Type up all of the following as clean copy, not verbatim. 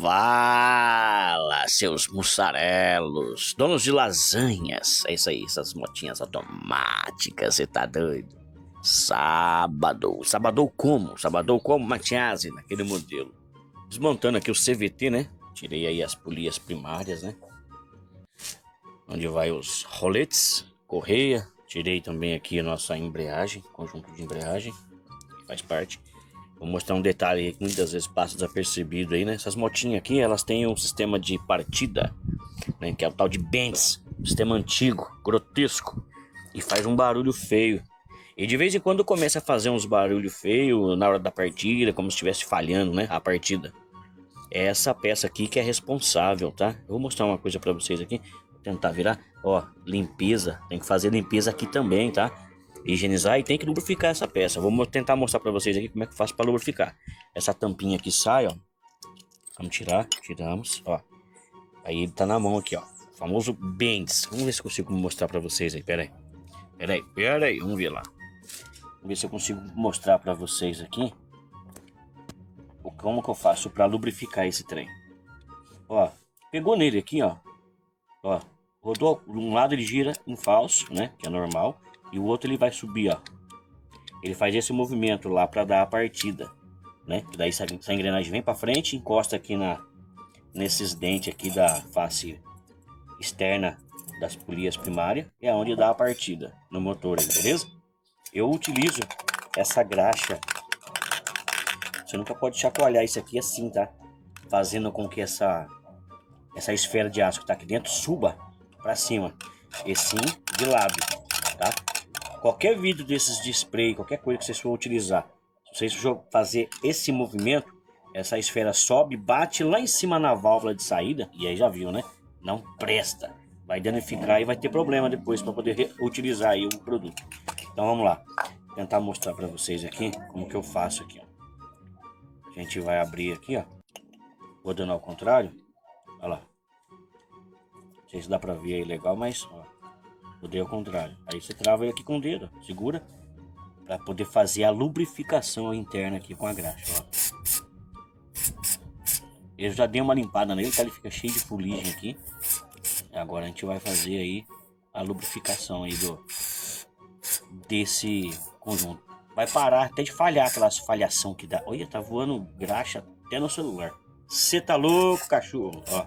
Fala, seus mussarelos, donos de lasanhas. É isso aí, essas motinhas automáticas, você tá doido? Sabadou como, Matiasi, naquele modelo. Desmontando aqui o CVT, né? Tirei aí as polias primárias, né? Onde vai os roletes, correia. Tirei também aqui a nossa embreagem, conjunto de embreagem, que faz parte. Vou mostrar um detalhe que muitas vezes passa desapercebido aí, né? Essas motinhas aqui, elas têm um sistema de partida, né? Que é o tal de Benz, sistema antigo, grotesco, e faz um barulho feio. E de vez em quando começa a fazer uns barulhos feios na hora da partida, como se estivesse falhando, né? A partida. É essa peça aqui que é responsável, tá? Eu vou mostrar uma coisa pra vocês aqui. Vou tentar virar. Ó, limpeza. Tem que fazer limpeza aqui também, tá? Higienizar e tem que lubrificar essa peça. Vou tentar mostrar pra vocês aqui como é que eu faço pra lubrificar. Essa tampinha aqui sai, ó. Vamos tirar. Tiramos, ó. Aí ele tá na mão aqui, ó. O famoso Benz. Vamos ver se eu consigo mostrar pra vocês aí. Pera aí. Vamos ver lá. Vamos ver se eu consigo mostrar pra vocês aqui como que eu faço pra lubrificar esse trem. Ó, pegou nele aqui, ó. Ó, rodou. Um lado ele gira em falso, né? Que é normal. E o outro ele vai subir, ó. Ele faz esse movimento lá pra dar a partida, né? Daí essa engrenagem vem pra frente, encosta aqui nesses dentes aqui da face externa das polias primárias. É onde dá a partida no motor aí, beleza? Eu utilizo essa graxa. Você nunca pode chacoalhar isso aqui assim, tá? Fazendo com que essa esfera de aço que tá aqui dentro suba pra cima. E sim, de lado, tá? Qualquer vidro desses de spray, qualquer coisa que vocês for utilizar, se vocês for fazer esse movimento, essa esfera sobe, bate lá em cima na válvula de saída, e aí já viu, né? Não presta. Vai danificar e vai ter problema depois para poder utilizar aí o produto. Então vamos lá. Vou tentar mostrar para vocês aqui como que eu faço aqui, ó. A gente vai abrir aqui, ó. Vou dando ao contrário. Olha lá. Não sei se dá para ver aí legal, mas ó. Eu dei ao contrário. Aí você trava ele aqui com o dedo, segura, para poder fazer a lubrificação interna aqui com a graxa, ó. Eu já dei uma limpada nele, tá? Ele fica cheio de fuligem aqui. Agora a gente vai fazer aí a lubrificação aí desse conjunto. Vai parar até de falhar, aquelas falhação que dá. Olha, tá voando graxa até no celular. Você tá louco, cachorro? Ó,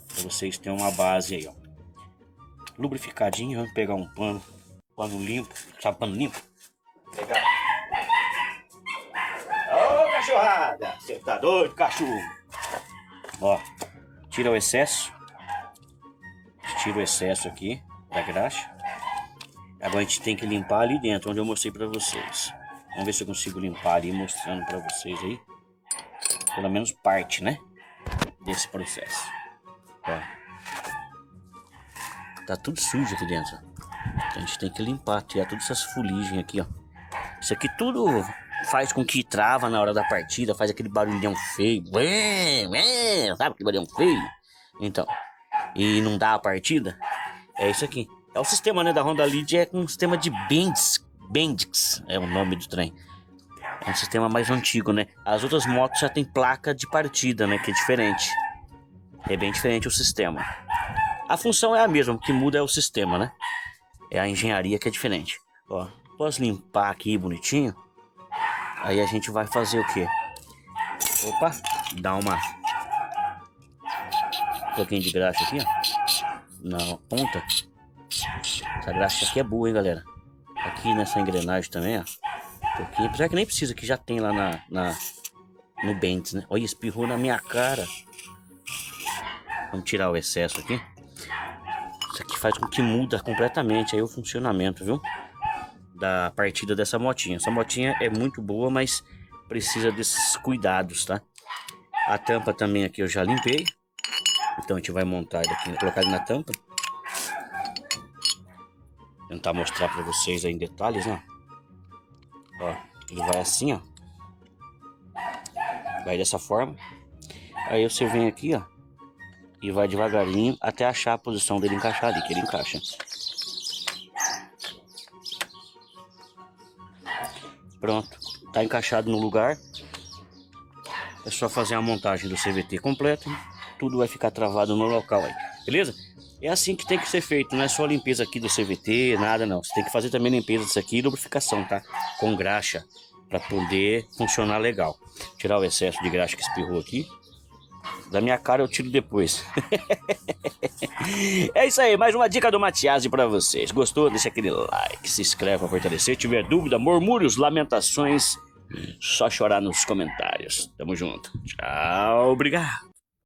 pra vocês terem uma base aí, ó. Lubrificadinho, vamos pegar um pano limpo, sabe pano limpo? Pegar. Ô cachorrada, você tá doido, cachorro? Ó, tira o excesso aqui da graxa. Agora a gente tem que limpar ali dentro, onde eu mostrei pra vocês. Vamos ver se eu consigo limpar ali, mostrando pra vocês aí. Pelo menos parte, né, desse processo. Ó. Tá tudo sujo aqui dentro. Então a gente tem que limpar, tirar todas essas fuligens aqui, ó. Isso aqui tudo faz com que trava na hora da partida, faz aquele barulhão feio. Sabe aquele barulhão feio? Então, e não dá a partida. É isso aqui. É o sistema, né, da Honda Lead, é um sistema de Bendix, é o nome do trem. É um sistema mais antigo, né? As outras motos já tem placa de partida, né, que é diferente. É bem diferente o sistema. A função é a mesma, o que muda é o sistema, né? É a engenharia que é diferente. Ó, posso limpar aqui bonitinho? Aí a gente vai fazer o quê? Opa, dá um pouquinho de graxa aqui, ó. Na ponta. Essa graxa aqui é boa, hein, galera? Aqui nessa engrenagem também, ó. Porque, apesar que nem precisa, que já tem lá no Benz, né? Olha, espirrou na minha cara. Vamos tirar o excesso aqui. Isso aqui faz com que muda completamente aí o funcionamento, viu? Da partida dessa motinha. Essa motinha é muito boa, mas precisa desses cuidados, tá? A tampa também aqui eu já limpei. Então a gente vai montar ele aqui, colocar ele na tampa. Tentar mostrar pra vocês aí em detalhes, né? Ó, ele vai assim, ó. Vai dessa forma. Aí você vem aqui, ó. E vai devagarinho até achar a posição dele encaixar ali, que ele encaixa. Pronto, tá encaixado no lugar. é só fazer a montagem do CVT completa, tudo vai ficar travado no local aí, beleza? É assim que tem que ser feito, não é só limpeza aqui do CVT, nada não. Você tem que fazer também limpeza disso aqui e lubrificação, tá? Com graxa, para poder funcionar legal. Tirar o excesso de graxa que espirrou aqui. Da minha cara eu tiro depois. É isso aí, mais uma dica do Matiasi para vocês. Gostou? Deixa aquele like, se inscreve para fortalecer. Se tiver dúvida, murmúrios, lamentações, só chorar nos comentários. Tamo junto. Tchau, obrigado.